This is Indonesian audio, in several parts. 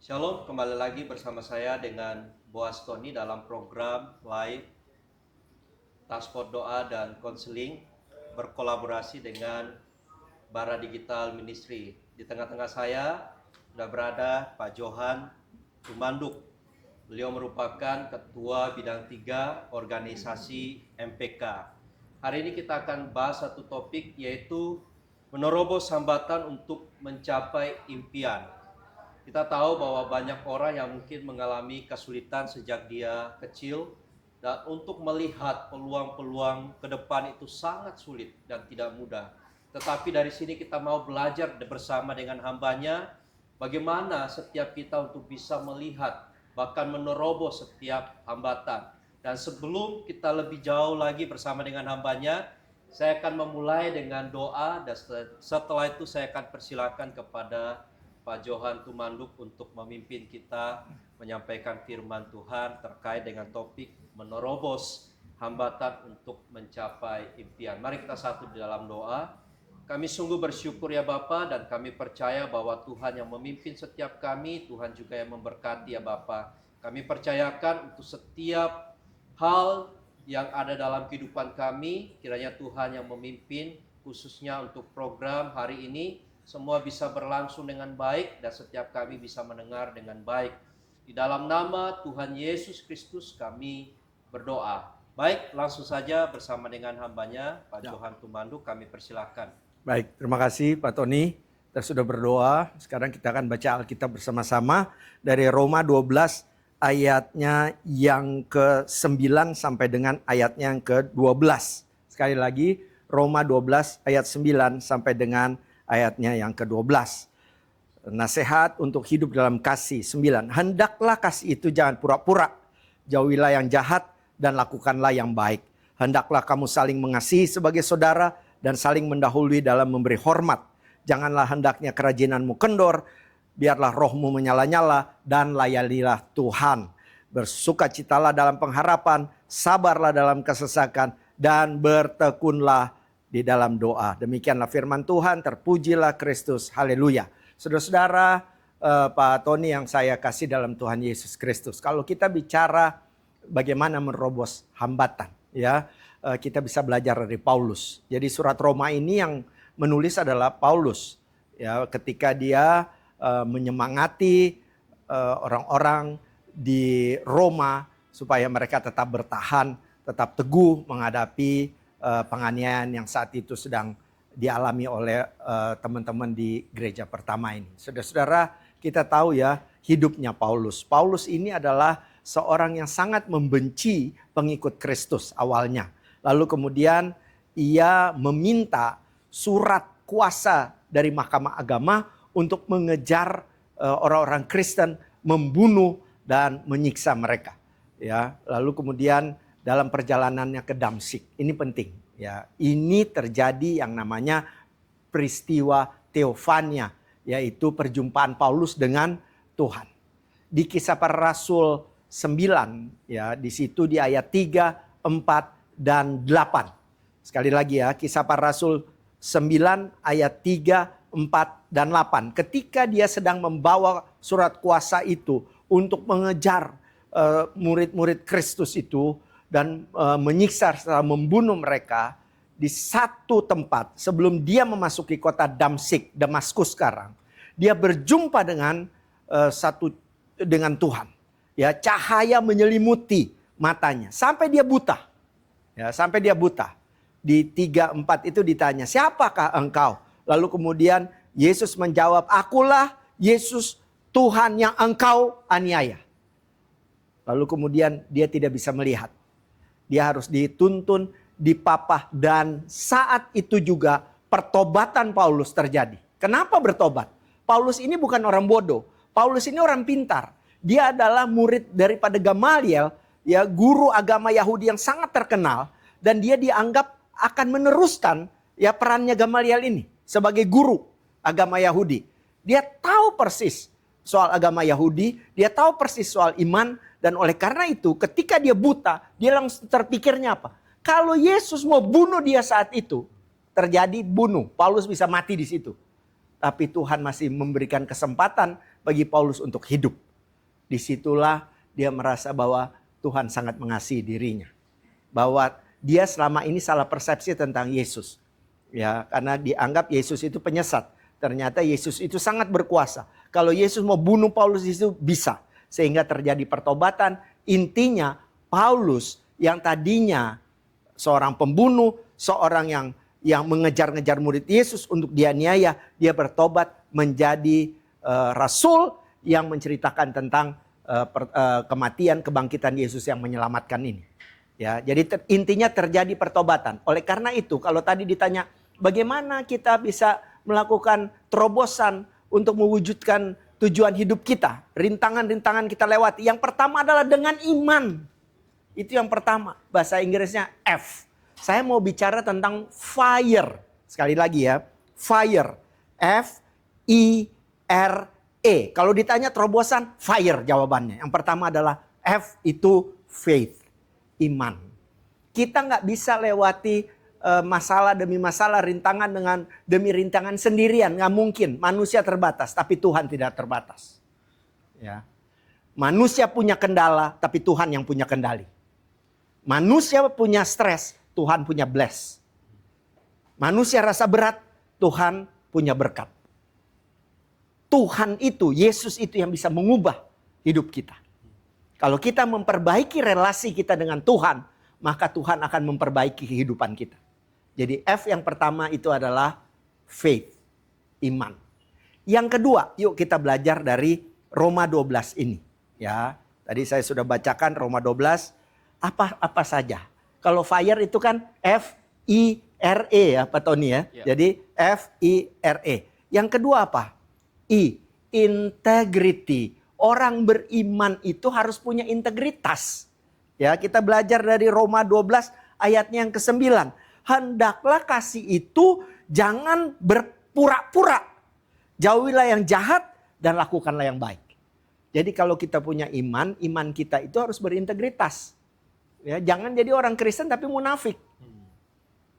Shalom, kembali lagi bersama saya dengan Boaz Tony dalam program live Taskforce Doa dan Konseling berkolaborasi dengan Bara Digital Ministry. Di tengah-tengah saya sudah berada Pak Johan Tumanduk. Beliau merupakan Ketua Bidang 3 Organisasi MPK. Hari ini kita akan bahas satu topik, yaitu menerobos hambatan untuk mencapai impian. Kita tahu bahwa banyak orang yang mungkin mengalami kesulitan sejak dia kecil, dan untuk melihat peluang-peluang ke depan itu sangat sulit dan tidak mudah. Tetapi dari sini kita mau belajar bersama dengan hambanya, bagaimana setiap kita untuk bisa melihat, bahkan menerobos setiap hambatan. Dan sebelum kita lebih jauh lagi bersama dengan hambanya, saya akan memulai dengan doa, dan setelah itu saya akan persilakan kepada Pak Johan Tumanduk untuk memimpin kita menyampaikan firman Tuhan terkait dengan topik menerobos hambatan untuk mencapai impian. Mari kita satu di dalam doa. Kami sungguh bersyukur ya Bapa, dan kami percaya bahwa Tuhan yang memimpin setiap kami, Tuhan juga yang memberkati ya Bapa. Kami percayakan untuk setiap hal yang ada dalam kehidupan kami, kiranya Tuhan yang memimpin, khususnya untuk program hari ini, semua bisa berlangsung dengan baik dan setiap kami bisa mendengar dengan baik. Di dalam nama Tuhan Yesus Kristus kami berdoa. Baik, langsung saja bersama dengan hambanya Pak Johan Tumanduk, kami persilahkan. Baik, terima kasih Pak Tony. Kita sudah berdoa. Sekarang kita akan baca Alkitab bersama-sama dari Roma 12 ayatnya yang ke-9 sampai dengan ayatnya yang ke-12. Sekali lagi, Roma 12 ayat 9 sampai dengan ayatnya yang ke-12. Nasihat untuk hidup dalam kasih. 9. Hendaklah kasih itu jangan pura-pura. Jauhilah yang jahat dan lakukanlah yang baik. Hendaklah kamu saling mengasihi sebagai saudara dan saling mendahului dalam memberi hormat. Janganlah hendaknya kerajinanmu kendor. Biarlah rohmu menyala-nyala dan layanilah Tuhan. Bersukacitalah dalam pengharapan, sabarlah dalam kesesakan, dan bertekunlah di dalam doa. Demikianlah firman Tuhan, terpujilah Kristus, haleluya. Saudara-saudara, Pak Tony yang saya kasih dalam Tuhan Yesus Kristus. Kalau kita bicara bagaimana menerobos hambatan, ya, kita bisa belajar dari Paulus. Jadi surat Roma ini yang menulis adalah Paulus. Ya, ketika dia menyemangati orang-orang di Roma supaya mereka tetap bertahan, tetap teguh menghadapi penganiayaan yang saat itu sedang dialami oleh teman-teman di gereja pertama ini. Saudara-saudara, kita tahu ya hidupnya Paulus. Paulus ini adalah seorang yang sangat membenci pengikut Kristus awalnya. Lalu kemudian ia meminta surat kuasa dari Mahkamah Agama untuk mengejar orang-orang Kristen, membunuh dan menyiksa mereka. Ya, lalu kemudian dalam perjalanannya ke Damsyik, ini penting. Ya, ini terjadi yang namanya peristiwa Teofania, yaitu perjumpaan Paulus dengan Tuhan. Di Kisah Para Rasul 9, ya, di situ di ayat 3, 4, dan 8. Sekali lagi ya, Kisah Para Rasul 9 ayat 3, 4, dan 8. Ketika dia sedang membawa surat kuasa itu untuk mengejar murid-murid Kristus itu dan menyiksa serta membunuh mereka, di satu tempat sebelum dia memasuki kota Damsyik, Damaskus sekarang, dia berjumpa dengan dengan Tuhan. Ya, cahaya menyelimuti matanya sampai dia buta. Ya, sampai dia buta. Di 3:4 itu ditanya, "Siapakah engkau?" Lalu kemudian Yesus menjawab, "Akulah Yesus Tuhan yang engkau aniaya." Lalu kemudian dia tidak bisa melihat. Dia harus dituntun, dipapah, dan saat itu juga pertobatan Paulus terjadi. Kenapa bertobat? Paulus ini bukan orang bodoh. Paulus ini orang pintar. Dia adalah murid daripada Gamaliel, ya, guru agama Yahudi yang sangat terkenal, dan dia dianggap akan meneruskan ya perannya Gamaliel ini sebagai guru agama Yahudi. Dia tahu persis soal agama Yahudi, dia tahu persis soal iman, dan oleh karena itu ketika dia buta, dia langsung terpikirnya apa? Kalau Yesus mau bunuh dia saat itu, terjadi bunuh. Paulus bisa mati di situ. Tapi Tuhan masih memberikan kesempatan bagi Paulus untuk hidup. Disitulah dia merasa bahwa Tuhan sangat mengasihi dirinya. Bahwa dia selama ini salah persepsi tentang Yesus. Ya, karena dianggap Yesus itu penyesat. Ternyata Yesus itu sangat berkuasa. Kalau Yesus mau bunuh Paulus itu bisa. Sehingga terjadi pertobatan. Intinya Paulus yang tadinya seorang pembunuh, seorang yang mengejar-ngejar murid Yesus untuk dianiaya, dia bertobat menjadi rasul yang menceritakan tentang kematian, kebangkitan Yesus yang menyelamatkan ini. Ya, jadi intinya terjadi pertobatan. Oleh karena itu, kalau tadi ditanya bagaimana kita bisa melakukan terobosan untuk mewujudkan tujuan hidup kita, rintangan-rintangan kita lewati. Yang pertama adalah dengan iman. Itu yang pertama. Bahasa Inggrisnya F. Saya mau bicara tentang fire. Sekali lagi ya. Fire. F-I-R-E. Kalau ditanya terobosan, fire jawabannya. Yang pertama adalah F itu faith. Iman. Kita nggak bisa lewati masalah demi masalah, rintangan demi rintangan sendirian. Nggak mungkin. Manusia terbatas, tapi Tuhan tidak terbatas. Ya. Manusia punya kendala, tapi Tuhan yang punya kendali. Manusia punya stres, Tuhan punya bless. Manusia rasa berat, Tuhan punya berkat. Tuhan itu, Yesus itu yang bisa mengubah hidup kita. Kalau kita memperbaiki relasi kita dengan Tuhan, maka Tuhan akan memperbaiki kehidupan kita. Jadi F yang pertama itu adalah faith, iman. Yang kedua, yuk kita belajar dari Roma 12 ini. Ya, tadi saya sudah bacakan Roma 12. Apa saja. Kalau fire itu kan F-I-R-E ya Pak Tony ya. Jadi F-I-R-E. Yang kedua apa? I, integrity. Orang beriman itu harus punya integritas. Ya, kita belajar dari Roma 12 ayatnya yang ke-9. Hendaklah kasih itu jangan berpura-pura. Jauhilah yang jahat dan lakukanlah yang baik. Jadi kalau kita punya iman, iman kita itu harus berintegritas. Ya, jangan jadi orang Kristen tapi munafik.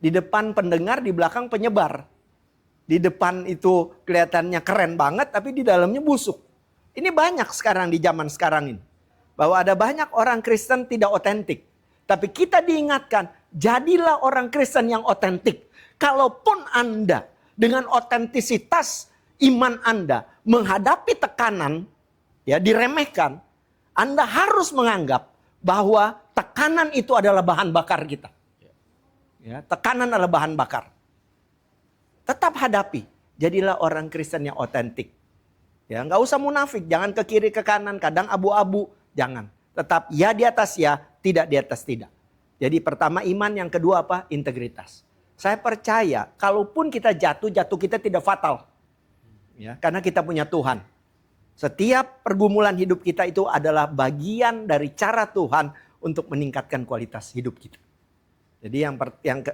Di depan pendengar, di belakang penyebar. Di depan itu kelihatannya keren banget tapi di dalamnya busuk. Ini banyak sekarang di zaman sekarang ini. Bahwa ada banyak orang Kristen tidak otentik. Tapi kita diingatkan, jadilah orang Kristen yang otentik. Kalaupun Anda dengan otentisitas iman Anda menghadapi tekanan, ya diremehkan, Anda harus menganggap bahwa tekanan itu adalah bahan bakar kita. Ya, tekanan adalah bahan bakar. Tetap hadapi. Jadilah orang Kristen yang otentik. Ya, nggak usah munafik. Jangan ke kiri ke kanan. Kadang abu-abu. Jangan. Tetap ya di atas ya, tidak di atas tidak. Jadi pertama iman, yang kedua apa? Integritas. Saya percaya kalaupun kita jatuh kita tidak fatal. Ya, karena kita punya Tuhan. Setiap pergumulan hidup kita itu adalah bagian dari cara Tuhan untuk meningkatkan kualitas hidup kita. Jadi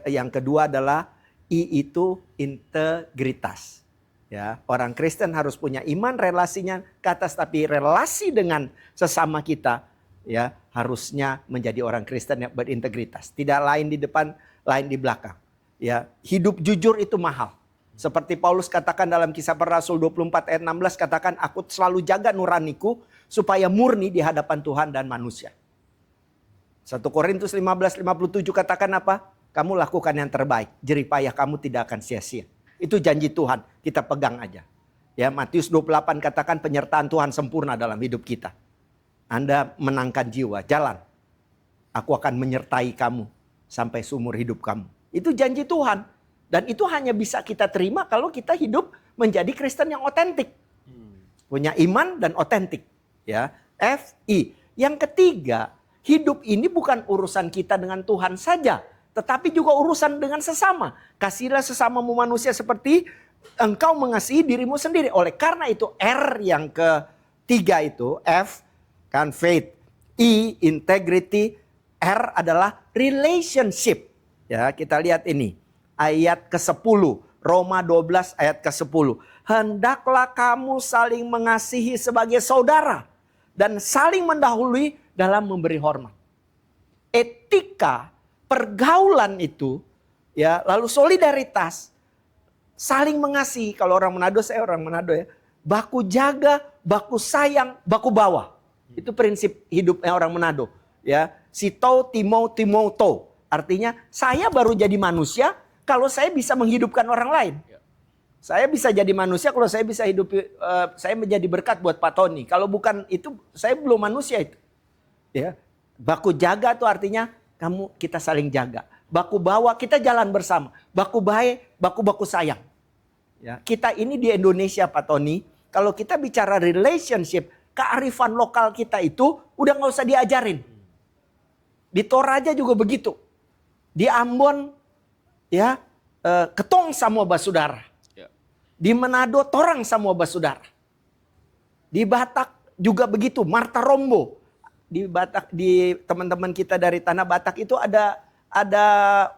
yang kedua adalah I itu integritas. Ya, orang Kristen harus punya iman, relasinya ke atas, tapi relasi dengan sesama kita ya harusnya menjadi orang Kristen yang berintegritas. Tidak lain di depan, lain di belakang. Ya, hidup jujur itu mahal. Seperti Paulus katakan dalam Kisah Para Rasul 24 ayat 16, katakan aku selalu jaga nuraniku supaya murni di hadapan Tuhan dan manusia. 1 Korintus 15:57 katakan apa? Kamu lakukan yang terbaik, jerih payah kamu tidak akan sia-sia. Itu janji Tuhan, kita pegang aja. Ya, Matius 28 katakan penyertaan Tuhan sempurna dalam hidup kita. Anda menangkan jiwa, jalan. Aku akan menyertai kamu sampai seumur hidup kamu. Itu janji Tuhan. Dan itu hanya bisa kita terima kalau kita hidup menjadi Kristen yang otentik. Punya iman dan otentik. Ya, F-I. Yang ketiga, hidup ini bukan urusan kita dengan Tuhan saja. Tetapi juga urusan dengan sesama. Kasihlah sesamamu manusia seperti engkau mengasihi dirimu sendiri. Oleh karena itu R yang ketiga itu, F kan faith. I integrity. R adalah relationship. Ya, kita lihat ini. Ayat ke-10, Roma 12 ayat ke-10. Hendaklah kamu saling mengasihi sebagai saudara dan saling mendahului dalam memberi hormat. Etika, pergaulan itu, ya, lalu solidaritas, saling mengasihi. Kalau orang Manado, saya orang Manado ya, baku jaga, baku sayang, baku bawa. Itu prinsip hidupnya orang Manado. Ya, Sito, Timo, Timoto. Artinya saya baru jadi manusia kalau saya bisa menghidupkan orang lain. Saya bisa jadi manusia kalau saya bisa hidup, saya menjadi berkat buat Pak Tony. Kalau bukan itu, saya belum manusia itu. Ya, baku jaga itu artinya kita saling jaga. Baku bawa, kita jalan bersama. Baku baik, baku sayang. Ya, kita ini di Indonesia Pak Tony, kalau kita bicara relationship, kearifan lokal kita itu udah nggak usah diajarin. Di Toraja juga begitu. Di Ambon, ya, ketong sama basudara. Di Manado, torang sama basudara. Di Batak juga begitu, Marta Rombo. Di Batak, di teman-teman kita dari Tanah Batak itu ada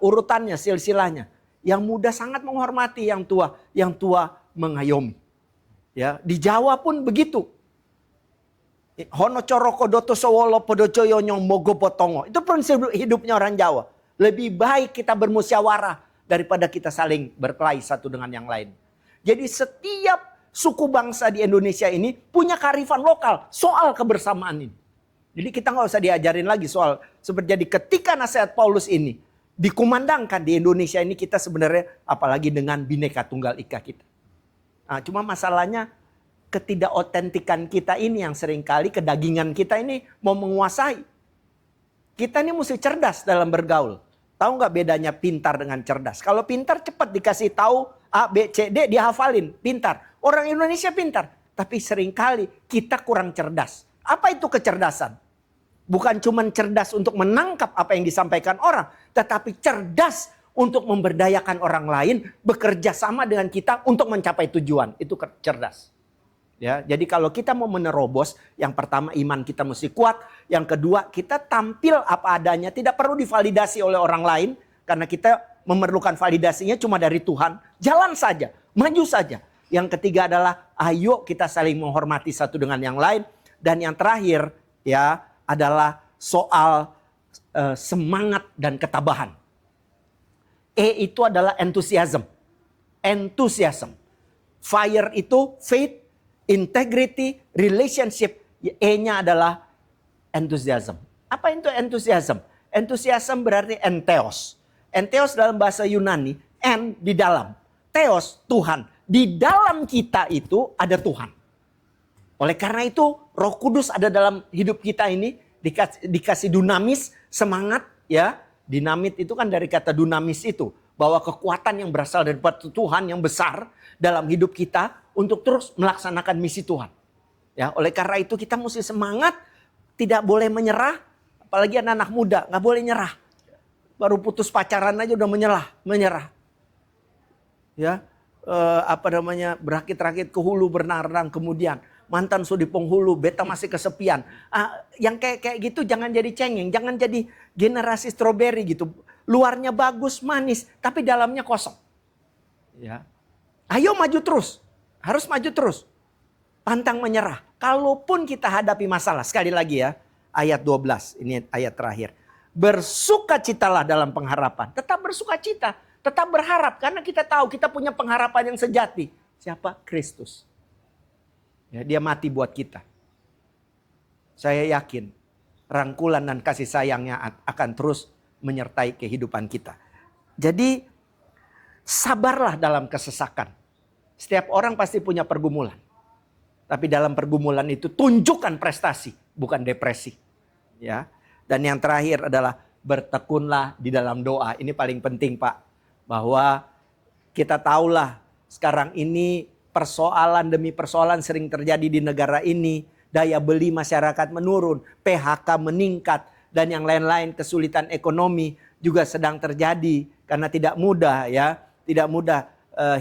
urutannya, silsilahnya. Yang muda sangat menghormati yang tua mengayomi. Ya, di Jawa pun begitu. Hono coroko doto sowolo podocoyo nyong mogo potongo. Itu prinsip hidupnya orang Jawa. Lebih baik kita bermusyawarah daripada kita saling berkelahi satu dengan yang lain. Jadi setiap suku bangsa di Indonesia ini punya kearifan lokal soal kebersamaan ini. Jadi kita nggak usah diajarin lagi soal seperti jadi ketika nasihat Paulus ini dikumandangkan di Indonesia ini, kita sebenarnya apalagi dengan Bhinneka Tunggal Ika kita. Nah, cuma masalahnya ketidakotentikan kita ini yang seringkali kedagingan kita ini mau menguasai. Kita ini mesti cerdas dalam bergaul. Tahu nggak bedanya pintar dengan cerdas? Kalau pintar cepat dikasih tahu A, B, C, D dihafalin. Pintar. Orang Indonesia pintar. Tapi seringkali kita kurang cerdas. Apa itu kecerdasan? Bukan cuma cerdas untuk menangkap apa yang disampaikan orang. Tetapi cerdas untuk memberdayakan orang lain. Bekerja sama dengan kita untuk mencapai tujuan. Itu cerdas. Ya, jadi kalau kita mau menerobos, yang pertama iman kita mesti kuat. Yang kedua kita tampil apa adanya. Tidak perlu divalidasi oleh orang lain. Karena kita memerlukan validasinya cuma dari Tuhan. Jalan saja, maju saja. Yang ketiga adalah ayo kita saling menghormati satu dengan yang lain. Dan yang terakhir ya adalah soal semangat dan ketabahan. E itu adalah enthusiasm. Enthusiasm. Fire itu faith, integrity, relationship. E-nya adalah enthusiasm. Apa itu enthusiasm? Enthusiasm berarti entheos. Entheos dalam bahasa Yunani, en di dalam. Theos, Tuhan. Di dalam kita itu ada Tuhan. Oleh karena itu Roh Kudus ada dalam hidup kita ini. Dikasih dunamis, semangat. Ya, dinamit itu kan dari kata dunamis itu. Bahwa kekuatan yang berasal dari Tuhan yang besar dalam hidup kita untuk terus melaksanakan misi Tuhan. Ya, oleh karena itu kita mesti semangat. Tidak boleh menyerah. Apalagi anak-anak muda, gak boleh nyerah. Baru putus pacaran aja udah menyerah. Ya, berakit-rakit ke hulu bernarang kemudian mantan sudah di penghulu, beta masih kesepian. Yang kayak gitu jangan jadi cengeng, jangan jadi generasi stroberi gitu. Luarnya bagus, manis, tapi dalamnya kosong. Ya, ayo maju terus, harus maju terus. Pantang menyerah. Kalaupun kita hadapi masalah, sekali lagi ya, ayat 12, ini ayat terakhir. Bersukacitalah dalam pengharapan. Tetap bersukacita. Tetap berharap. Karena kita tahu kita punya pengharapan yang sejati. Siapa? Kristus. Ya, dia mati buat kita. Saya yakin. Rangkulan dan kasih sayangnya akan terus menyertai kehidupan kita. Jadi sabarlah dalam kesesakan. Setiap orang pasti punya pergumulan. Tapi dalam pergumulan itu tunjukkan prestasi. Bukan depresi. Ya. Dan yang terakhir adalah bertekunlah di dalam doa. Ini paling penting Pak. Bahwa kita tahulah sekarang ini persoalan demi persoalan sering terjadi di negara ini. Daya beli masyarakat menurun. PHK meningkat. Dan yang lain-lain kesulitan ekonomi juga sedang terjadi. Karena tidak mudah ya. Tidak mudah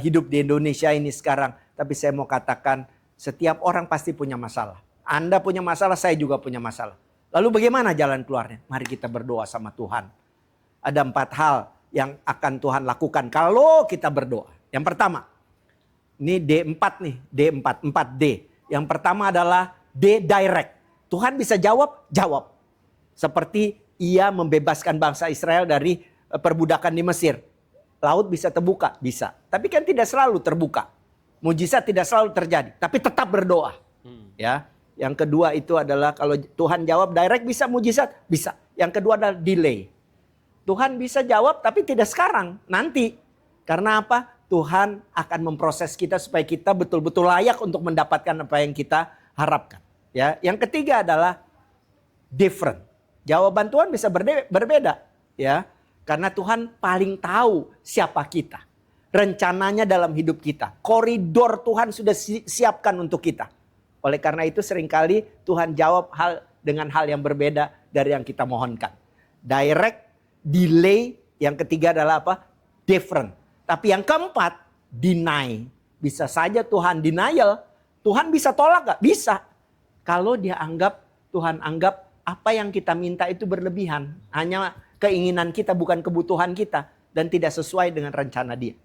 hidup di Indonesia ini sekarang. Tapi saya mau katakan setiap orang pasti punya masalah. Anda punya masalah, saya juga punya masalah. Lalu bagaimana jalan keluarnya? Mari kita berdoa sama Tuhan. Ada 4 hal yang akan Tuhan lakukan kalau kita berdoa. Yang pertama, ini D4 nih, D4, 4D. Yang pertama adalah D direct. Tuhan bisa jawab. Seperti ia membebaskan bangsa Israel dari perbudakan di Mesir. Laut bisa terbuka, bisa. Tapi kan tidak selalu terbuka. Mujizat tidak selalu terjadi, tapi tetap berdoa. Ya. Yang kedua itu adalah kalau Tuhan jawab direct bisa mujizat, bisa. Yang kedua adalah delay. Tuhan bisa jawab tapi tidak sekarang, nanti. Karena apa? Tuhan akan memproses kita supaya kita betul-betul layak untuk mendapatkan apa yang kita harapkan. Ya. Yang ketiga adalah different. Jawaban Tuhan bisa berbeda, ya. Karena Tuhan paling tahu siapa kita. Rencananya dalam hidup kita. Koridor Tuhan sudah siapkan untuk kita. Oleh karena itu seringkali Tuhan jawab dengan hal yang berbeda dari yang kita mohonkan. Direct, delay, yang ketiga adalah apa? Different. Tapi yang keempat, deny. Bisa saja Tuhan denial. Tuhan bisa tolak gak? Bisa. Kalau Tuhan anggap apa yang kita minta itu berlebihan. Hanya keinginan kita bukan kebutuhan kita. Dan tidak sesuai dengan rencana Dia.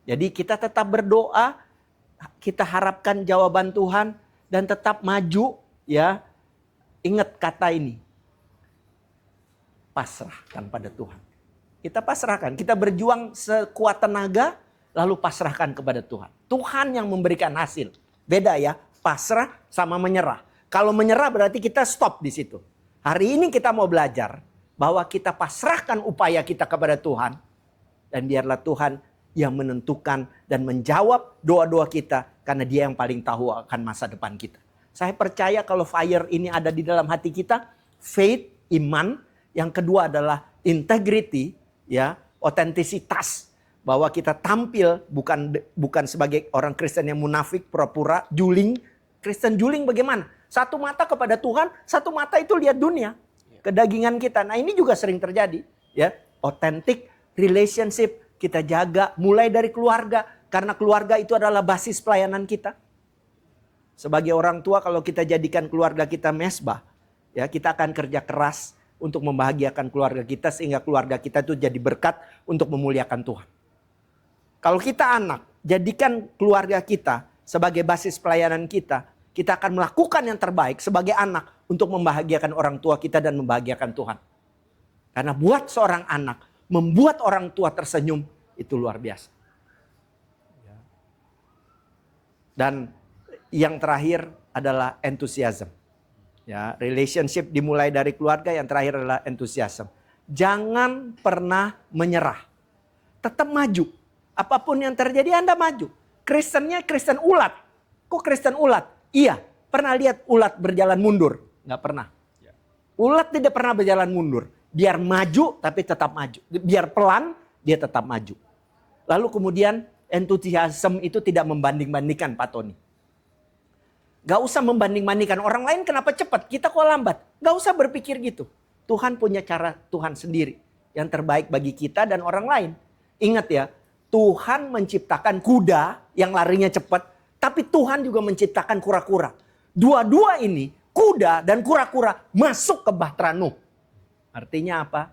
Jadi kita tetap berdoa. Kita harapkan jawaban Tuhan. Dan tetap maju, ya. Ingat kata ini. Pasrahkan pada Tuhan. Kita pasrahkan. Kita berjuang sekuat tenaga. Lalu pasrahkan kepada Tuhan. Tuhan yang memberikan hasil. Beda ya. Pasrah sama menyerah. Kalau menyerah berarti kita stop di situ. Hari ini kita mau belajar. Bahwa kita pasrahkan upaya kita kepada Tuhan. Dan biarlah Tuhan yang menentukan dan menjawab doa-doa kita. Karena Dia yang paling tahu akan masa depan kita. Saya percaya kalau fire ini ada di dalam hati kita. Faith, iman. Yang kedua adalah integrity. Ya, otentisitas. Bahwa kita tampil bukan sebagai orang Kristen yang munafik, pura-pura, juling. Kristen juling bagaimana? Satu mata kepada Tuhan, satu mata itu lihat dunia. Kedagingan kita. Nah ini juga sering terjadi. Ya, authentic relationship kita jaga mulai dari keluarga. Karena keluarga itu adalah basis pelayanan kita. Sebagai orang tua kalau kita jadikan keluarga kita mesbah. Ya, kita akan kerja keras untuk membahagiakan keluarga kita. Sehingga keluarga kita itu jadi berkat untuk memuliakan Tuhan. Kalau kita anak, jadikan keluarga kita sebagai basis pelayanan kita. Kita akan melakukan yang terbaik sebagai anak untuk membahagiakan orang tua kita dan membahagiakan Tuhan. Karena buat seorang anak, membuat orang tua tersenyum, itu luar biasa. Dan yang terakhir adalah enthusiasm. Ya, relationship dimulai dari keluarga, yang terakhir adalah enthusiasm. Jangan pernah menyerah. Tetap maju. Apapun yang terjadi Anda maju. Kristennya Kristen ulat. Kok Kristen ulat? Iya, pernah lihat ulat berjalan mundur? Nggak pernah. Ulat tidak pernah berjalan mundur. Biar maju tapi tetap maju. Biar pelan dia tetap maju. Lalu kemudian enthusiasm itu tidak membanding-bandingkan Pak Tony. Gak usah membanding-bandingkan orang lain kenapa cepat, kita kok lambat. Gak usah berpikir gitu. Tuhan punya cara Tuhan sendiri. Yang terbaik bagi kita dan orang lain. Ingat ya, Tuhan menciptakan kuda yang larinya cepat. Tapi Tuhan juga menciptakan kura-kura. Dua-dua ini, kuda dan kura-kura masuk ke bahtera Nuh. Artinya apa?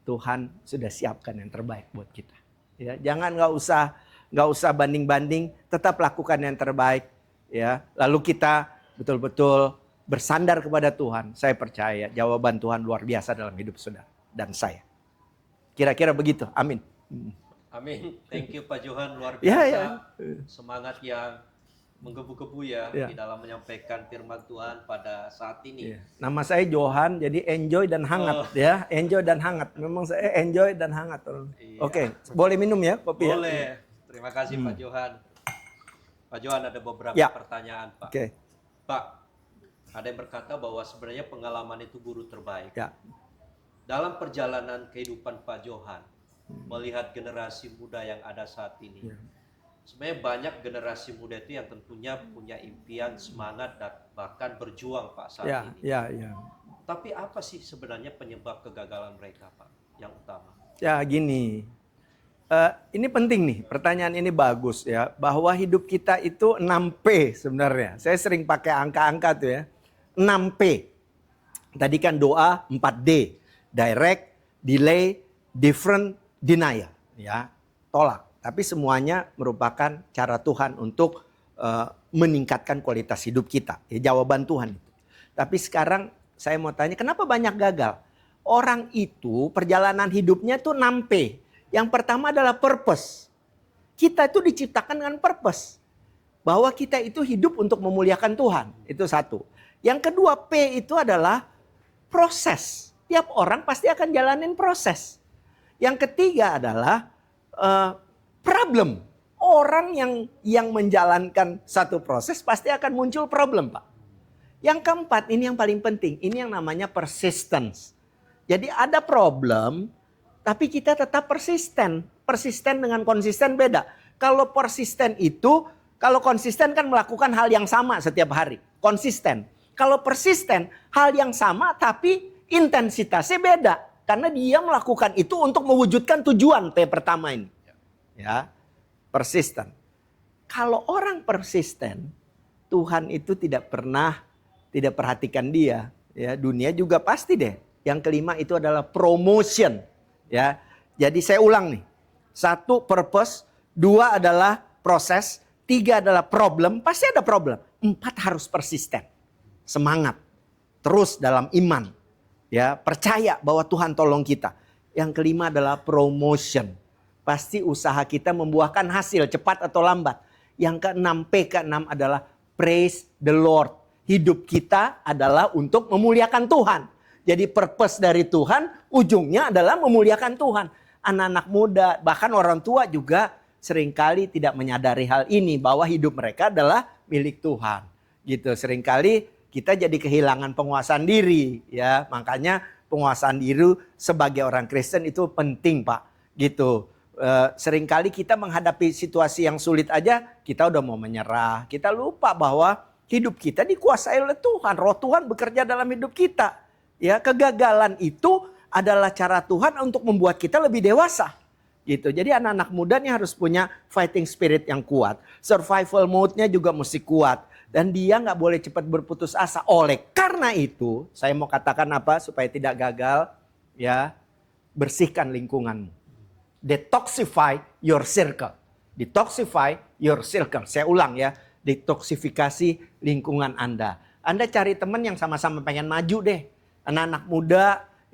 Tuhan sudah siapkan yang terbaik buat kita. Ya, jangan nggak usah banding-banding, tetap lakukan yang terbaik. Ya, lalu kita betul-betul bersandar kepada Tuhan. Saya percaya jawaban Tuhan luar biasa dalam hidup saudara dan saya. Kira-kira begitu. Amin. Amin. Thank you Pak Johan, luar biasa. Ya. Semangat yang menggebu-gebu ya di dalam menyampaikan firman Tuhan pada saat ini. Nama saya Johan, jadi enjoy dan hangat ya, enjoy dan hangat. Memang saya enjoy dan hangat. Oke, boleh minum ya kopi? Boleh. Terima kasih Pak Johan. Pak Johan ada beberapa pertanyaan Pak. Pak, ada yang berkata bahwa sebenarnya pengalaman itu guru terbaik. Dalam perjalanan kehidupan Pak Johan, melihat generasi muda yang ada saat ini. Sebenarnya banyak generasi muda itu yang tentunya punya impian, semangat, dan bahkan berjuang Pak saat ini. Tapi apa sih sebenarnya penyebab kegagalan mereka Pak yang utama? Ya gini, ini penting nih, pertanyaan ini bagus ya. Bahwa hidup kita itu 6P sebenarnya. Saya sering pakai angka-angka tuh ya. 6P. Tadi kan doa 4D. Direct, delay, different, denial. Ya, tolak. Tapi semuanya merupakan cara Tuhan untuk meningkatkan kualitas hidup kita. Ya, jawaban Tuhan itu. Tapi sekarang saya mau tanya, kenapa banyak gagal? Orang itu perjalanan hidupnya tuh 6P. Yang pertama adalah purpose. Kita itu diciptakan dengan purpose. bahwa kita itu hidup untuk memuliakan Tuhan. Itu satu. Yang kedua, P itu adalah proses. Tiap orang pasti akan jalanin proses. Yang ketiga adalah problem. Orang yang menjalankan satu proses pasti akan muncul problem, Pak. Yang keempat, ini yang paling penting. Ini yang namanya persistence. Jadi ada problem, tapi kita tetap persisten. Persisten dengan konsisten beda. Kalau persisten itu, kalau konsisten kan melakukan hal yang sama setiap hari. Konsisten. Kalau persisten, hal yang sama tapi intensitasnya beda. Karena dia melakukan itu untuk mewujudkan tujuan P pertama ini. Ya, persisten. Kalau orang persisten, Tuhan itu tidak pernah tidak perhatikan dia. Ya, dunia juga pasti deh. Yang kelima itu adalah promotion. Ya, jadi saya ulang nih. 1 purpose, 2 adalah proses, 3 adalah problem. Pasti ada problem. 4 harus persisten. Semangat, terus dalam iman, ya, percaya bahwa Tuhan tolong kita. Yang kelima adalah promotion. Pasti usaha kita membuahkan hasil cepat atau lambat. Yang keenam, P keenam adalah praise the Lord. Hidup kita adalah untuk memuliakan Tuhan. Jadi purpose dari Tuhan ujungnya adalah memuliakan Tuhan. Anak-anak muda bahkan orang tua juga seringkali tidak menyadari hal ini, bahwa hidup mereka adalah milik Tuhan. Gitu, seringkali kita jadi kehilangan penguasaan diri, ya. Makanya penguasaan diri sebagai orang Kristen itu penting, Pak. Gitu. Seringkali kita menghadapi situasi yang sulit aja, kita udah mau menyerah. Kita lupa bahwa hidup kita dikuasai oleh Tuhan. Roh Tuhan bekerja dalam hidup kita. Ya, kegagalan itu adalah cara Tuhan untuk membuat kita lebih dewasa. Gitu. Jadi anak-anak muda nih harus punya fighting spirit yang kuat. Survival mode-nya juga mesti kuat. Dan dia nggak boleh cepat berputus asa. Oleh karena itu, saya mau katakan apa supaya tidak gagal, ya, bersihkan lingkunganmu. Detoxify your circle. Detoxify your circle. Saya ulang ya, detoksifikasi lingkungan Anda. Anda cari teman yang sama-sama pengen maju deh. Anak-anak muda,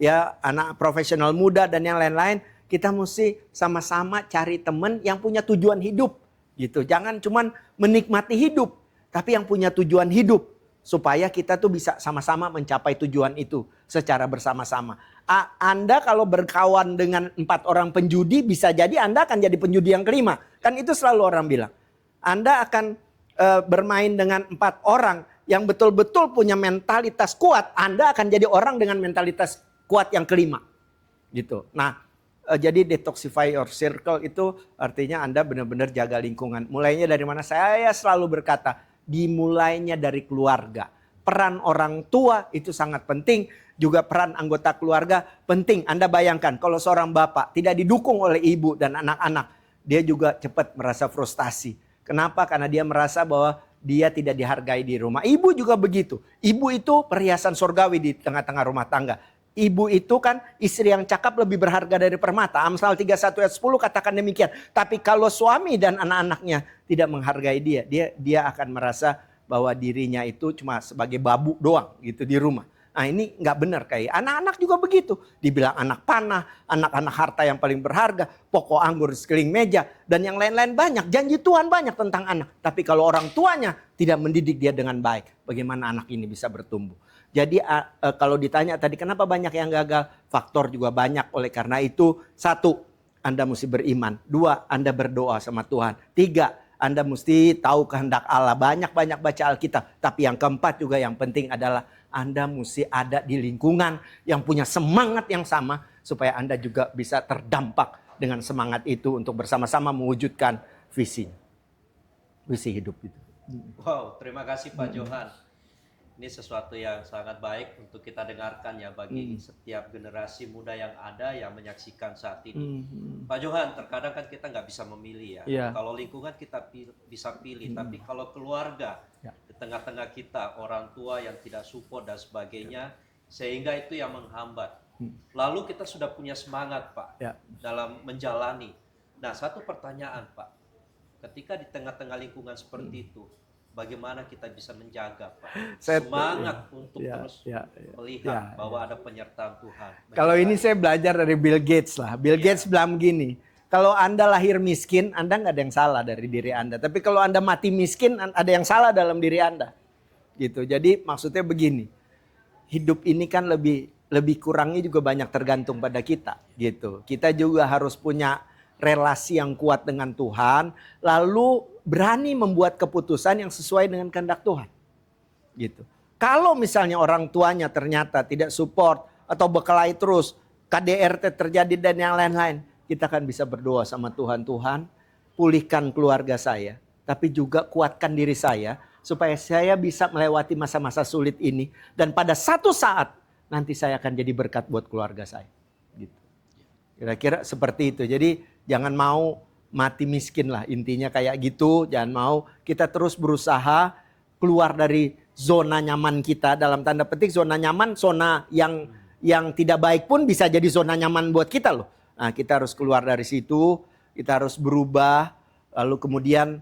ya, anak profesional muda dan yang lain-lain, kita mesti sama-sama cari teman yang punya tujuan hidup. Gitu. Jangan cuman menikmati hidup, tapi yang punya tujuan hidup. Supaya kita tuh bisa sama-sama mencapai tujuan itu secara bersama-sama. Anda kalau berkawan dengan 4 orang penjudi, bisa jadi Anda akan jadi penjudi yang kelima. Kan itu selalu orang bilang. Anda akan bermain dengan 4 orang yang betul-betul punya mentalitas kuat. Anda akan jadi orang dengan mentalitas kuat yang kelima. Gitu. Nah, jadi detoxify your circle itu artinya Anda benar-benar jaga lingkungan. Mulainya dari mana? Saya selalu berkata, dimulainya dari keluarga. Peran orang tua itu sangat penting. Juga peran anggota keluarga penting. Anda bayangkan kalau seorang bapak tidak didukung oleh ibu dan anak-anak, dia juga cepat merasa frustasi. Kenapa? Karena dia merasa bahwa dia tidak dihargai di rumah. Ibu juga begitu. Ibu itu perhiasan surgawi di tengah-tengah rumah tangga. Ibu itu kan istri yang cakap lebih berharga dari permata. Amsal 31 ayat 10 katakan demikian. Tapi kalau suami dan anak-anaknya tidak menghargai dia akan merasa bahwa dirinya itu cuma sebagai babu doang gitu di rumah. Nah, ini nggak benar kayak anak-anak juga begitu. Dibilang anak panah, anak-anak harta yang paling berharga, pokok anggur di sekeliling meja, dan yang lain-lain banyak. Janji Tuhan banyak tentang anak. Tapi kalau orang tuanya tidak mendidik dia dengan baik, bagaimana anak ini bisa bertumbuh? Jadi kalau ditanya tadi kenapa banyak yang gagal, faktor juga banyak. Oleh karena itu, 1, Anda mesti beriman. 2, Anda berdoa sama Tuhan. 3, Anda mesti tahu kehendak Allah. Banyak-banyak baca Alkitab. Tapi yang keempat juga yang penting adalah Anda mesti ada di lingkungan yang punya semangat yang sama. Supaya Anda juga bisa terdampak dengan semangat itu untuk bersama-sama mewujudkan visi hidup itu. Wow, terima kasih Pak Johan. Ini sesuatu yang sangat baik untuk kita dengarkan ya bagi setiap generasi muda yang ada yang menyaksikan saat ini. Pak Johan, terkadang kan kita nggak bisa memilih ya. Yeah. Kalau lingkungan kita bisa pilih, tapi kalau keluarga di tengah-tengah kita, orang tua yang tidak support dan sebagainya, sehingga itu yang menghambat. Lalu kita sudah punya semangat Pak dalam menjalani. Nah, satu pertanyaan Pak, ketika di tengah-tengah lingkungan seperti itu, bagaimana kita bisa menjaga Pak semangat untuk terus melihat bahwa ada penyertaan Tuhan. Kalau ini saya belajar dari Bill Gates lah. Bill Gates bilang gini, Kalau Anda lahir miskin, Anda nggak ada yang salah dari diri Anda. Tapi kalau Anda mati miskin, ada yang salah dalam diri Anda. Gitu. Jadi maksudnya begini, hidup ini kan lebih kurangnya juga banyak tergantung pada kita. Gitu. Kita juga harus punya relasi yang kuat dengan Tuhan, lalu berani membuat keputusan yang sesuai dengan kehendak Tuhan. Gitu. Kalau misalnya orang tuanya ternyata tidak support atau berkelahi terus, KDRT terjadi dan yang lain-lain, kita kan bisa berdoa sama Tuhan, Tuhan pulihkan keluarga saya, tapi juga kuatkan diri saya supaya saya bisa melewati masa-masa sulit ini dan pada satu saat nanti saya akan jadi berkat buat keluarga saya. Gitu. Kira-kira seperti itu. Jadi jangan mau mati miskin lah, intinya kayak gitu. Jangan mau, kita terus berusaha keluar dari zona nyaman kita, dalam tanda petik zona nyaman, zona yang tidak baik pun bisa jadi zona nyaman buat kita loh. Nah, kita harus keluar dari situ, kita harus berubah, lalu kemudian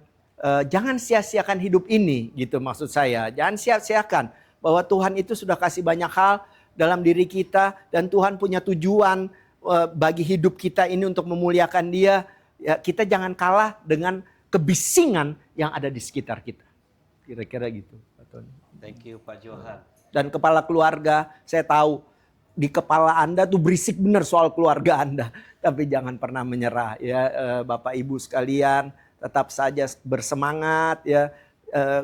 jangan sia-siakan hidup ini, gitu maksud saya. Jangan sia-siakan bahwa Tuhan itu sudah kasih banyak hal dalam diri kita dan Tuhan punya tujuan bagi hidup kita ini untuk memuliakan Dia. Ya, kita jangan kalah dengan kebisingan yang ada di sekitar kita. Kira-kira gitu, Pak Tony. Thank you Pak Johan. Dan kepala keluarga, saya tahu di kepala Anda tuh berisik benar soal keluarga Anda. Tapi jangan pernah menyerah ya, Bapak Ibu sekalian, tetap saja bersemangat ya.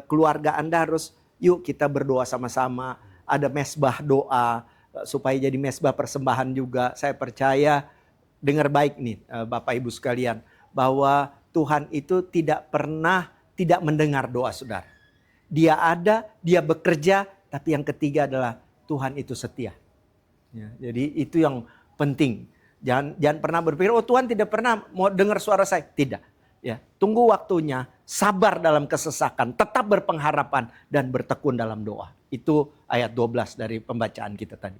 Keluarga Anda harus, yuk kita berdoa sama-sama. Ada mesbah doa supaya jadi mesbah persembahan juga. Saya percaya, dengar baik nih Bapak Ibu sekalian, bahwa Tuhan itu tidak pernah tidak mendengar doa saudara. Dia ada, dia bekerja, tapi yang ketiga adalah Tuhan itu setia. Ya, jadi itu yang penting. Jangan pernah berpikir, oh Tuhan tidak pernah mau dengar suara saya. Tidak. Ya, tunggu waktunya, sabar dalam kesesakan, tetap berpengharapan dan bertekun dalam doa. Itu ayat 12 dari pembacaan kita tadi.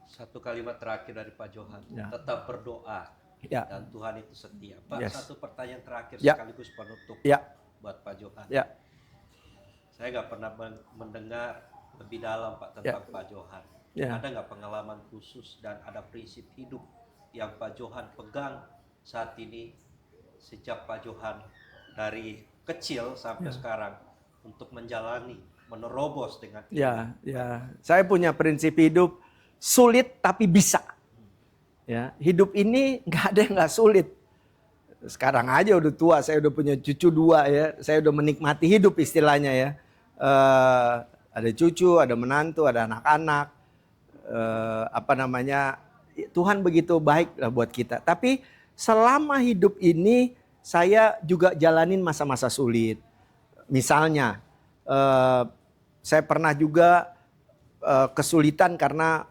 Satu kalimat terakhir dari Pak Johan, Ya. tetap berdoa Ya. dan Tuhan itu setia. Pak, Yes. satu pertanyaan terakhir Ya. sekaligus penutup Ya. buat Pak Johan. Ya. Saya nggak pernah mendengar lebih dalam Pak tentang Pak Johan. Ya. Ada nggak pengalaman khusus dan ada prinsip hidup yang Pak Johan pegang saat ini sejak Pak Johan dari kecil sampai sekarang untuk menjalani, menerobos dengan Ya, saya punya prinsip hidup sulit tapi bisa. Ya, hidup ini nggak ada yang nggak sulit. Sekarang aja udah tua, saya udah punya cucu 2 ya, saya udah menikmati hidup istilahnya ya. Ada cucu, ada menantu, ada anak-anak. Tuhan begitu baik lah buat kita. Tapi selama hidup ini saya juga jalanin masa-masa sulit. Misalnya, saya pernah juga kesulitan karena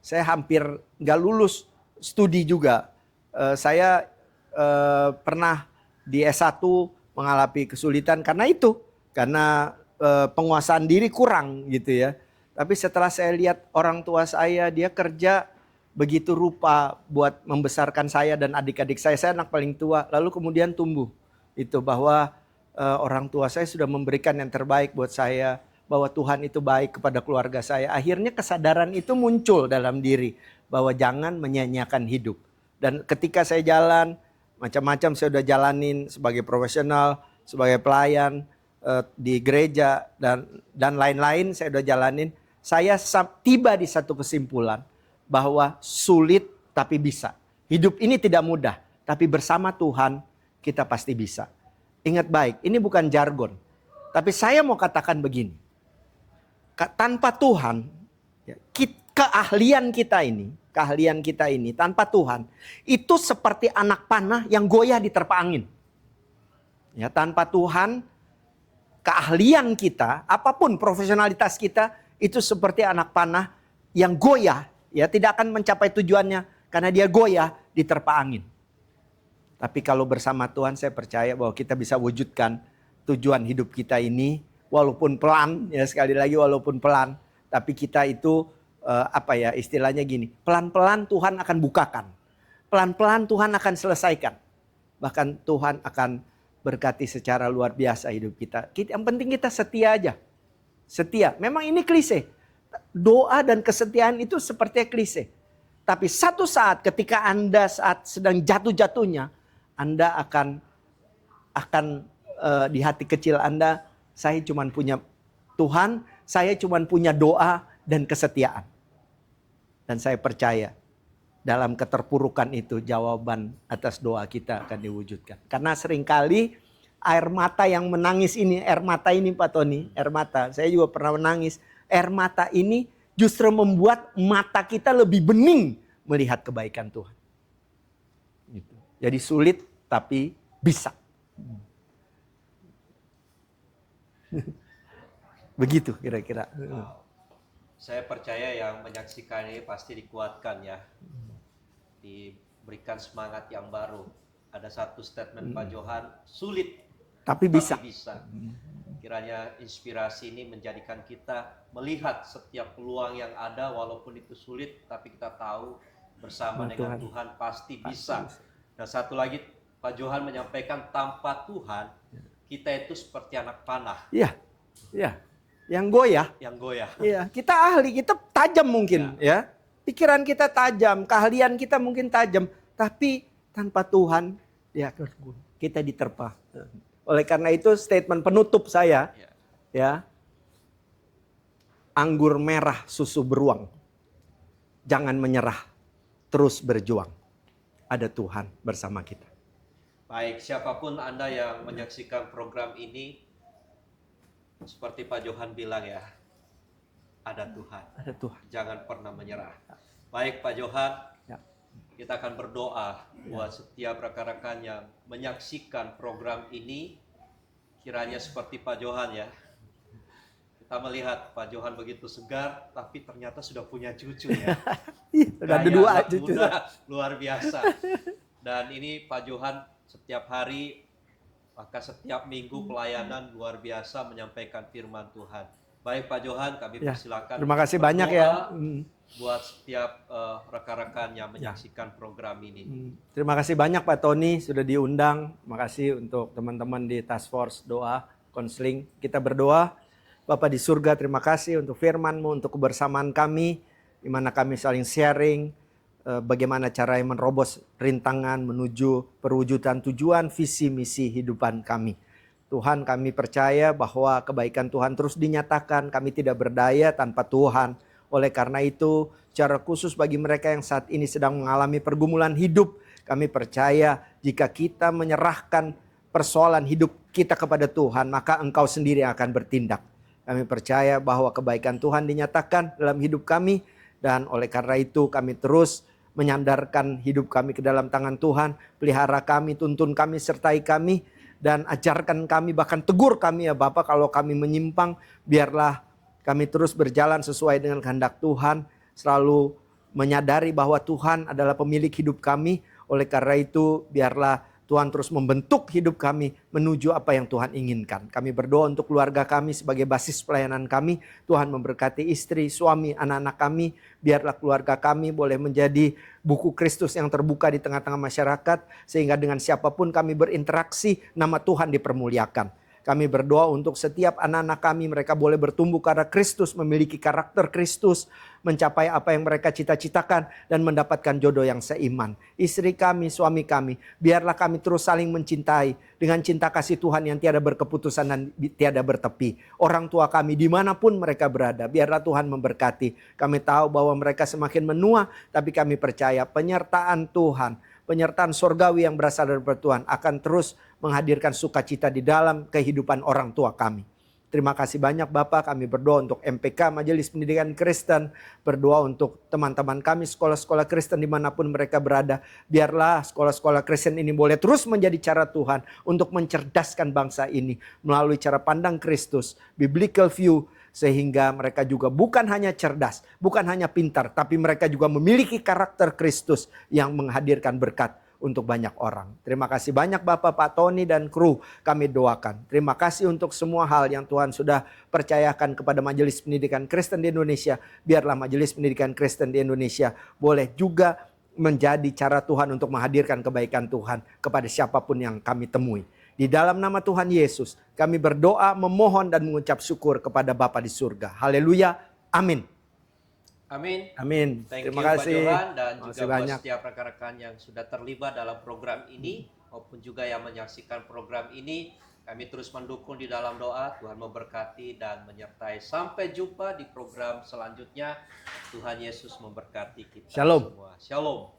saya hampir nggak lulus studi juga. Saya pernah di S1 mengalami kesulitan karena penguasaan diri kurang gitu ya. Tapi setelah saya lihat orang tua saya, dia kerja begitu rupa buat membesarkan saya dan adik-adik saya anak paling tua. Lalu kemudian tumbuh itu bahwa orang tua saya sudah memberikan yang terbaik buat saya, bahwa Tuhan itu baik kepada keluarga saya. Akhirnya kesadaran itu muncul dalam diri bahwa jangan menyia-nyiakan hidup. Dan ketika saya jalan, macam-macam saya udah jalanin sebagai profesional, sebagai pelayan di gereja dan lain-lain saya udah jalanin. Saya tiba di satu kesimpulan bahwa sulit tapi bisa. Hidup ini tidak mudah, tapi bersama Tuhan kita pasti bisa. Ingat baik, ini bukan jargon. Tapi saya mau katakan begini. Tanpa Tuhan, keahlian kita ini tanpa Tuhan itu seperti anak panah yang goyah diterpa angin. Ya, tanpa Tuhan, keahlian kita, apapun profesionalitas kita itu seperti anak panah yang goyah, ya tidak akan mencapai tujuannya karena dia goyah diterpa angin. Tapi kalau bersama Tuhan, saya percaya bahwa kita bisa wujudkan tujuan hidup kita ini walaupun pelan, ya sekali lagi walaupun pelan, tapi kita itu istilahnya gini, pelan-pelan Tuhan akan bukakan. Pelan-pelan Tuhan akan selesaikan. Bahkan Tuhan akan berkati secara luar biasa hidup kita. Yang penting kita setia aja. Setia. Memang ini klise. Doa dan kesetiaan itu seperti klise. Tapi satu saat ketika Anda saat sedang jatuh-jatuhnya, Anda akan di hati kecil Anda, saya cuma punya Tuhan, saya cuma punya doa dan kesetiaan. Dan saya percaya dalam keterpurukan itu jawaban atas doa kita akan diwujudkan. Karena seringkali air mata yang menangis ini, air mata ini Pak Tony, air mata, saya juga pernah menangis. Air mata ini justru membuat mata kita lebih bening melihat kebaikan Tuhan. Gitu. Jadi sulit tapi bisa. Begitu kira-kira. Saya percaya yang menyaksikan ini pasti dikuatkan ya. Diberikan semangat yang baru. Ada satu statement Pak Johan, sulit Tapi bisa. Kiranya inspirasi ini menjadikan kita melihat setiap peluang yang ada walaupun itu sulit, tapi kita tahu bersama dengan Tuhan pasti bisa. Dan satu lagi Pak Johan menyampaikan, tanpa Tuhan kita itu seperti anak panah. Iya. Iya. Yang goyah. Yang goyah. Iya, kita ahli, kita tajam mungkin ya. Pikiran kita tajam, keahlian kita mungkin tajam, tapi tanpa Tuhan ya kita diterpa. Oleh karena itu statement penutup saya ya. Anggur merah susu beruang. Jangan menyerah, terus berjuang. Ada Tuhan bersama kita. Baik, siapapun Anda yang menyaksikan program ini, seperti Pak Johan bilang ya, ada Tuhan. Ada Tuhan. Jangan pernah menyerah. Baik Pak Johan, kita akan berdoa buat setiap rekan-rekan yang menyaksikan program ini. Kiranya seperti Pak Johan ya. Kita melihat Pak Johan begitu segar, tapi ternyata sudah punya cucu ya. Sudah ada 2 cucu. Luar biasa. Dan ini Pak Johan setiap hari, maka setiap minggu pelayanan luar biasa menyampaikan firman Tuhan. Baik Pak Johan, kami persilakan. Terima kasih banyak ya. Buat setiap rekan-rekan yang menyaksikan program ini. Terima kasih banyak Pak Tony sudah diundang. Terima kasih untuk teman-teman di Task Force Doa, Konseling. Kita berdoa, Bapa di surga, terima kasih untuk firman-Mu, untuk kebersamaan kami, di mana kami saling sharing, bagaimana cara menerobos rintangan menuju perwujudan tujuan visi misi hidupan kami. Tuhan, kami percaya bahwa kebaikan Tuhan terus dinyatakan, kami tidak berdaya tanpa Tuhan. Oleh karena itu, secara khusus bagi mereka yang saat ini sedang mengalami pergumulan hidup, kami percaya jika kita menyerahkan persoalan hidup kita kepada Tuhan, maka Engkau sendiri akan bertindak. Kami percaya bahwa kebaikan Tuhan dinyatakan dalam hidup kami, dan oleh karena itu kami terus menyandarkan hidup kami ke dalam tangan Tuhan. Pelihara kami, tuntun kami, sertai kami, dan ajarkan kami, bahkan tegur kami ya Bapak kalau kami menyimpang. Biarlah kami terus berjalan sesuai dengan kehendak Tuhan, selalu menyadari bahwa Tuhan adalah pemilik hidup kami. Oleh karena itu biarlah Tuhan terus membentuk hidup kami menuju apa yang Tuhan inginkan. Kami berdoa untuk keluarga kami sebagai basis pelayanan kami. Tuhan memberkati istri, suami, anak-anak kami. Biarlah keluarga kami boleh menjadi buku Kristus yang terbuka di tengah-tengah masyarakat. Sehingga dengan siapapun kami berinteraksi, nama Tuhan dipermuliakan. Kami berdoa untuk setiap anak-anak kami, mereka boleh bertumbuh karena Kristus, memiliki karakter Kristus, mencapai apa yang mereka cita-citakan, dan mendapatkan jodoh yang seiman. Istri kami, suami kami, biarlah kami terus saling mencintai dengan cinta kasih Tuhan yang tiada berkeputusan dan tiada bertepi. Orang tua kami dimanapun mereka berada, biarlah Tuhan memberkati. Kami tahu bahwa mereka semakin menua, tapi kami percaya penyertaan Tuhan, penyertaan surgawi yang berasal dari Tuhan akan terus menghadirkan sukacita di dalam kehidupan orang tua kami. Terima kasih banyak Bapak, kami berdoa untuk MPK, Majelis Pendidikan Kristen. Berdoa untuk teman-teman kami, sekolah-sekolah Kristen dimanapun mereka berada. Biarlah sekolah-sekolah Kristen ini boleh terus menjadi cara Tuhan untuk mencerdaskan bangsa ini melalui cara pandang Kristus, biblical view, sehingga mereka juga bukan hanya cerdas, bukan hanya pintar, tapi mereka juga memiliki karakter Kristus yang menghadirkan berkat untuk banyak orang. Terima kasih banyak Bapak, Pak Tony dan kru, kami doakan. Terima kasih untuk semua hal yang Tuhan sudah percayakan kepada Majelis Pendidikan Kristen di Indonesia. Biarlah Majelis Pendidikan Kristen di Indonesia boleh juga menjadi cara Tuhan untuk menghadirkan kebaikan Tuhan kepada siapapun yang kami temui. Di dalam nama Tuhan Yesus, kami berdoa, memohon dan mengucap syukur kepada Bapa di surga. Haleluya, amin. Amin. Amin. Thank Terima you Pak kasih. Johan dan Terima juga kasih buat banyak. setiap rekan-rekan yang sudah terlibat dalam program ini maupun juga yang menyaksikan program ini. Kami terus mendukung di dalam doa. Tuhan memberkati dan menyertai. Sampai jumpa di program selanjutnya. Tuhan Yesus memberkati kita Shalom. semua. Shalom.